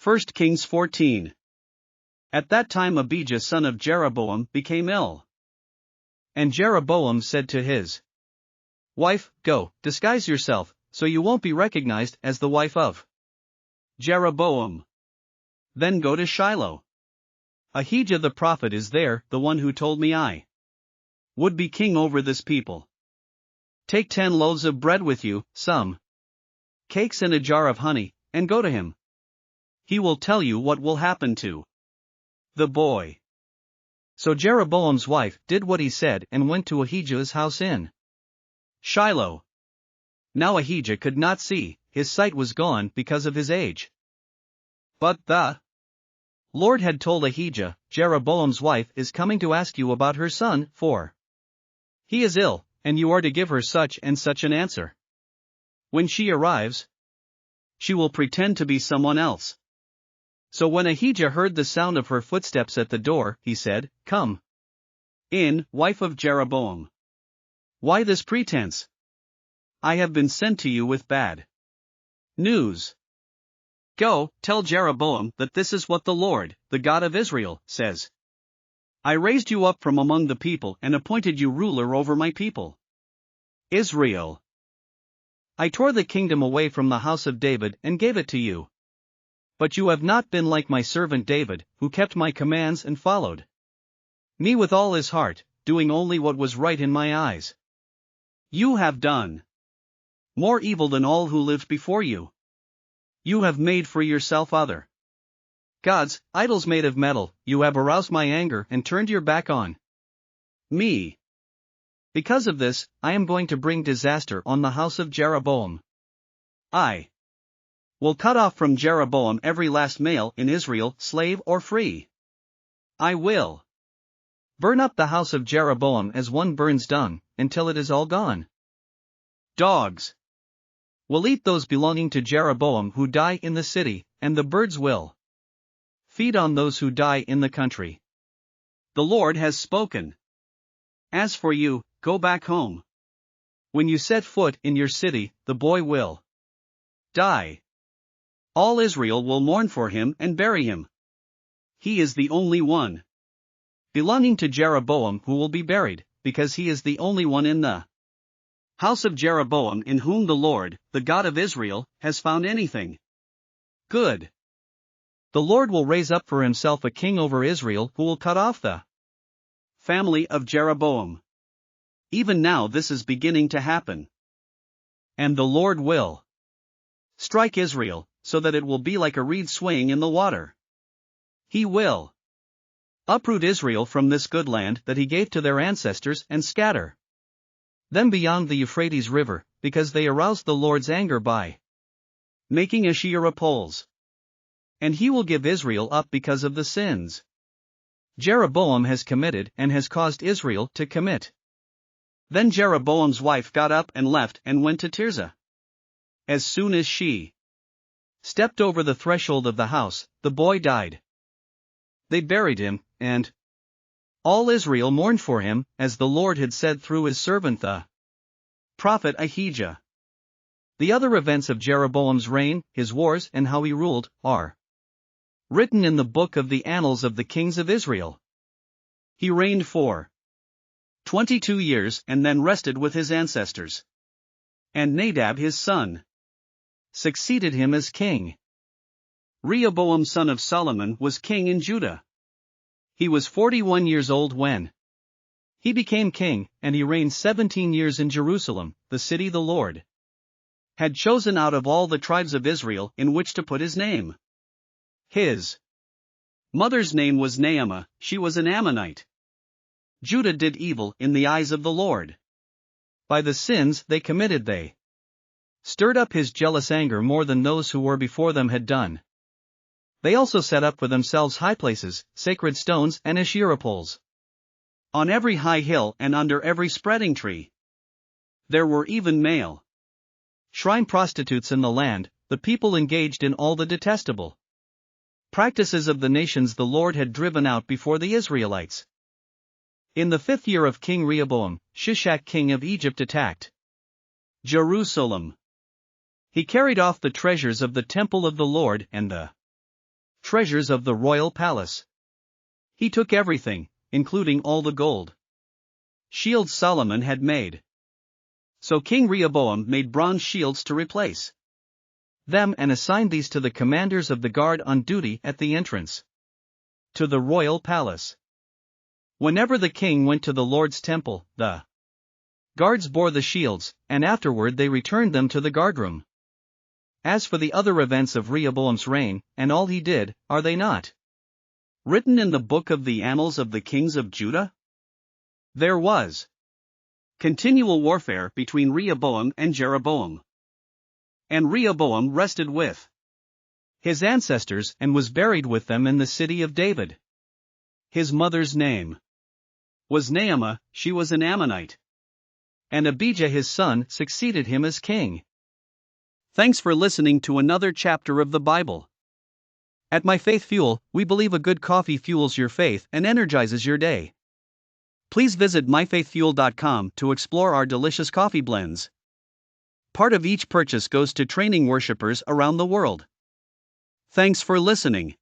1 Kings 14. At that time Abijah son of Jeroboam became ill. And Jeroboam said to his wife, "Go, disguise yourself, so you won't be recognized as the wife of Jeroboam. Then go to Shiloh. Ahijah the prophet is there, the one who told me I would be king over this people. Take 10 loaves of bread with you, some cakes and a jar of honey, and go to him. He will tell you what will happen to the boy." So Jeroboam's wife did what he said and went to Ahijah's house in Shiloh. Now Ahijah could not see, his sight was gone because of his age. But the Lord had told Ahijah, "Jeroboam's wife is coming to ask you about her son, for he is ill, and you are to give her such and such an answer. When she arrives, she will pretend to be someone else." So when Ahijah heard the sound of her footsteps at the door, he said, "Come in, wife of Jeroboam. Why this pretense? I have been sent to you with bad news. Go, tell Jeroboam that this is what the Lord, the God of Israel, says. I raised you up from among the people and appointed you ruler over my people Israel. I tore the kingdom away from the house of David and gave it to you. But you have not been like my servant David, who kept my commands and followed me with all his heart, doing only what was right in my eyes. You have done more evil than all who lived before you. You have made for yourself other gods, idols made of metal. You have aroused my anger and turned your back on me. Because of this, I am going to bring disaster on the house of Jeroboam. I will cut off from Jeroboam every last male in Israel, slave or free. I will burn up the house of Jeroboam as one burns dung, until it is all gone. Dogs will eat those belonging to Jeroboam who die in the city, and the birds will feed on those who die in the country. The Lord has spoken. As for you, go back home. When you set foot in your city, the boy will die. All Israel will mourn for him and bury him. He is the only one belonging to Jeroboam who will be buried, because he is the only one in the house of Jeroboam in whom the Lord, the God of Israel, has found anything good. The Lord will raise up for himself a king over Israel who will cut off the family of Jeroboam. Even now this is beginning to happen. And the Lord will strike Israel, so that it will be like a reed swaying in the water. He will uproot Israel from this good land that he gave to their ancestors and scatter them beyond the Euphrates River, because they aroused the Lord's anger by making Asherah poles. And he will give Israel up because of the sins Jeroboam has committed and has caused Israel to commit. Then Jeroboam's wife got up and left and went to Tirzah. As soon as she stepped over the threshold of the house, the boy died. They buried him, and all Israel mourned for him, as the Lord had said through his servant the prophet Ahijah. The other events of Jeroboam's reign, his wars and how he ruled, are written in the book of the annals of the kings of Israel. He reigned for 22 years and then rested with his ancestors. And Nadab his son succeeded him as king. Rehoboam son of Solomon was king in Judah. He was 41 years old when he became king, and he reigned 17 years in Jerusalem, the city the Lord had chosen out of all the tribes of Israel in which to put his name. His mother's name was Naamah, she was an Ammonite. Judah did evil in the eyes of the Lord. By the sins they committed they stirred up his jealous anger more than those who were before them had done. They also set up for themselves high places, sacred stones and Asherah poles on every high hill and under every spreading tree. There were even male shrine prostitutes in the land. The people engaged in all the detestable practices of the nations the Lord had driven out before the Israelites. In the 5th year of King Rehoboam, Shishak king of Egypt attacked Jerusalem. He carried off the treasures of the temple of the Lord and the treasures of the royal palace. He took everything, including all the gold. Shields Solomon had made. So King Rehoboam made bronze shields to replace them and assigned these to the commanders of the guard on duty at the entrance to the royal palace. Whenever the king went to the Lord's temple, the guards bore the shields, and afterward they returned them to the guardroom. As for the other events of Rehoboam's reign, and all he did, are they not written in the book of the annals of the kings of Judah? There was continual warfare between Rehoboam and Jeroboam. And Rehoboam rested with his ancestors and was buried with them in the city of David. His mother's name was Naamah, she was an Ammonite. And Abijah his son succeeded him as king. Thanks for listening to another chapter of the Bible. At My Faith Fuel, we believe a good coffee fuels your faith and energizes your day. Please visit myfaithfuel.com to explore our delicious coffee blends. Part of each purchase goes to training worshipers around the world. Thanks for listening.